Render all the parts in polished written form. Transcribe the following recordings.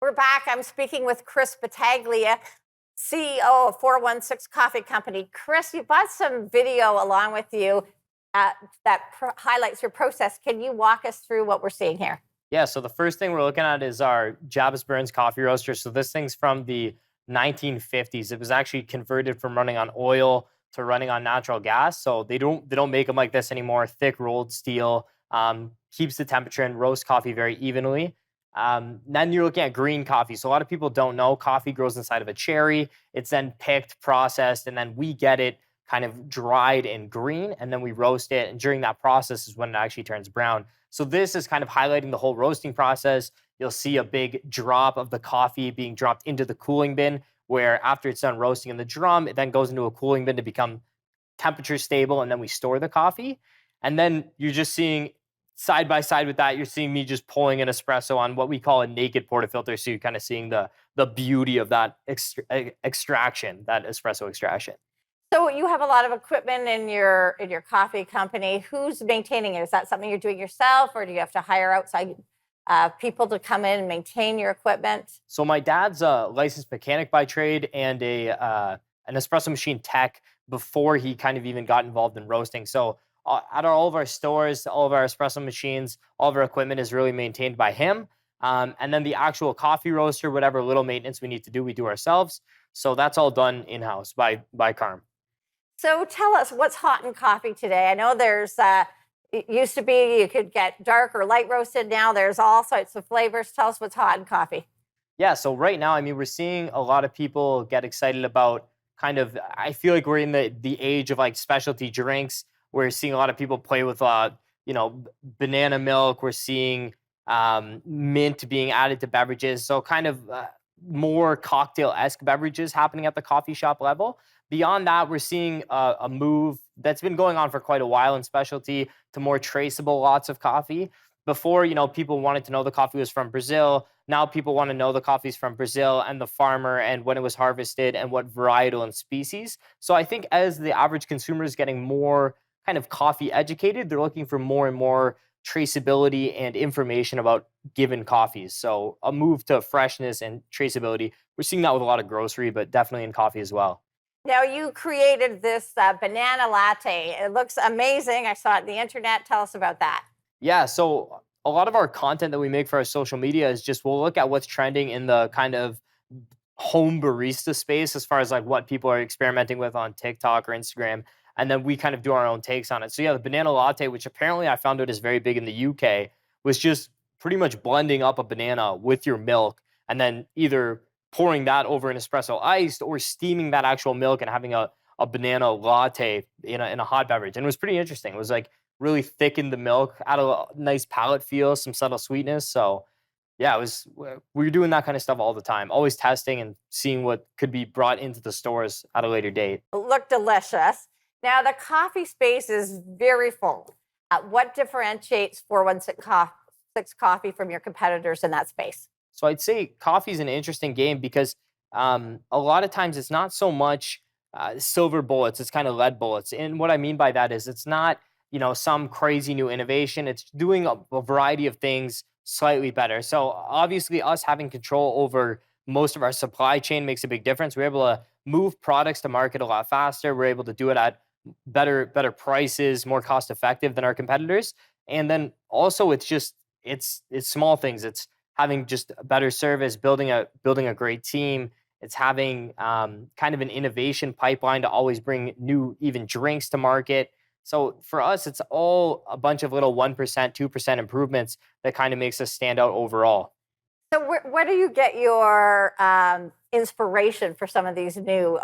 We're back. I'm speaking with Chris Battagli, CEO of 416 Coffee Company. Chris, you brought some video along with you that highlights your process. Can you walk us through what we're seeing here? Yeah, so the first thing we're looking at is our Jabez Burns coffee roaster. So this thing's from the 1950s. It was actually converted from running on oil to running on natural gas. So they don't make them like this anymore. Thick rolled steel, keeps the temperature and roasts coffee very evenly. Then you're looking at green coffee. So a lot of people don't know coffee grows inside of a cherry. It's then picked, processed, and then we get it kind of dried and green, and then we roast it. And during that process is when it actually turns brown. So this is kind of highlighting the whole roasting process. You'll see a big drop of the coffee being dropped into the cooling bin, where after it's done roasting in the drum, it then goes into a cooling bin to become temperature stable, and then we store the coffee. And then you're just seeing side by side with that, you're seeing me just pulling an espresso on what we call a naked portafilter. So you're kind of seeing the beauty of that extraction, that espresso extraction. So you have a lot of equipment in your coffee company. Who's maintaining it? Is that something you're doing yourself, or do you have to hire outside people to come in and maintain your equipment? So my dad's a licensed mechanic by trade and an espresso machine tech before he kind of even got involved in roasting. So at all of our stores, all of our espresso machines, all of our equipment is really maintained by him. And then the actual coffee roaster, whatever little maintenance we need to do, we do ourselves. So that's all done in-house by Carm. So tell us, what's hot in coffee today? I know there's, it used to be you could get dark or light roasted. Now there's all sorts of flavors. Tell us what's hot in coffee. Yeah, so right now, I mean, we're seeing a lot of people get excited about kind of, I feel like we're in the age of like specialty drinks. We're seeing a lot of people play with, banana milk. We're seeing mint being added to beverages. So kind of more cocktail-esque beverages happening at the coffee shop level. Beyond that, we're seeing a move that's been going on for quite a while in specialty to more traceable lots of coffee. Before, people wanted to know the coffee was from Brazil. Now people want to know the coffee's from Brazil and the farmer and when it was harvested and what varietal and species. So I think as the average consumer is getting more kind of coffee educated, they're looking for more and more traceability and information about given coffees. So a move to freshness and traceability. We're seeing that with a lot of grocery, but definitely in coffee as well. Now, you created this banana latte. It looks amazing. I saw it on the internet. Tell us about that. Yeah, so a lot of our content that we make for our social media is just we'll look at what's trending in the kind of home barista space as far as like what people are experimenting with on TikTok or Instagram. And then we kind of do our own takes on it. So yeah, the banana latte, which apparently I found out is very big in the UK, was just pretty much blending up a banana with your milk and then either pouring that over an espresso iced or steaming that actual milk and having a banana latte in a hot beverage. And it was pretty interesting. It was like really thickened the milk, add a nice palate feel, some subtle sweetness. So yeah, we were doing that kind of stuff all the time, always testing and seeing what could be brought into the stores at a later date. It looked delicious. Now, the coffee space is very full. What differentiates 416 Coffee from your competitors in that space? So I'd say coffee is an interesting game because a lot of times it's not so much silver bullets, it's kind of lead bullets. And what I mean by that is it's not, some crazy new innovation. It's doing a variety of things slightly better. So obviously us having control over most of our supply chain makes a big difference. We're able to move products to market a lot faster. We're able to do it at better prices, more cost effective than our competitors. And then also it's small things. It's having just a better service, building a great team. It's having kind of an innovation pipeline to always bring new even drinks to market. So for us, it's all a bunch of little 1%, 2% improvements that kind of makes us stand out overall. So where do you get your inspiration for some of these new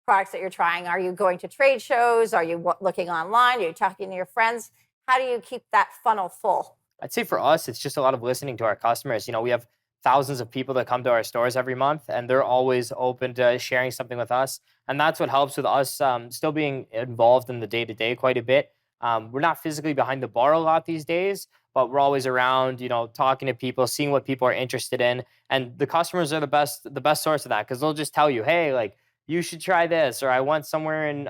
products that you're trying? Are you going to trade shows? Are you looking online? Are you talking to your friends? How do you keep that funnel full? I'd say for us, it's just a lot of listening to our customers. We have thousands of people that come to our stores every month, and they're always open to sharing something with us. And that's what helps with us still being involved in the day-to-day quite a bit. We're not physically behind the bar a lot these days, but we're always around, talking to people, seeing what people are interested in. And the customers are the best source of that because they'll just tell you, hey, like, you should try this, or I went somewhere in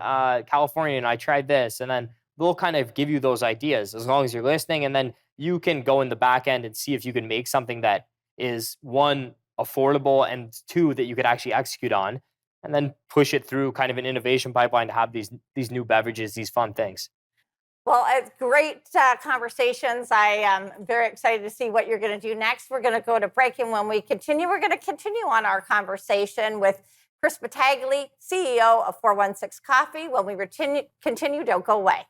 California and I tried this. And then they'll kind of give you those ideas as long as you're listening. And then you can go in the back end and see if you can make something that is, one, affordable, and two, that you could actually execute on, and then push it through kind of an innovation pipeline to have these new beverages, these fun things. Well, it's great conversations. I am very excited to see what you're going to do next. We're going to go to break, and when we continue, we're going to continue on our conversation with Chris Battagli, CEO of 416 Coffee. When we continue, don't go away.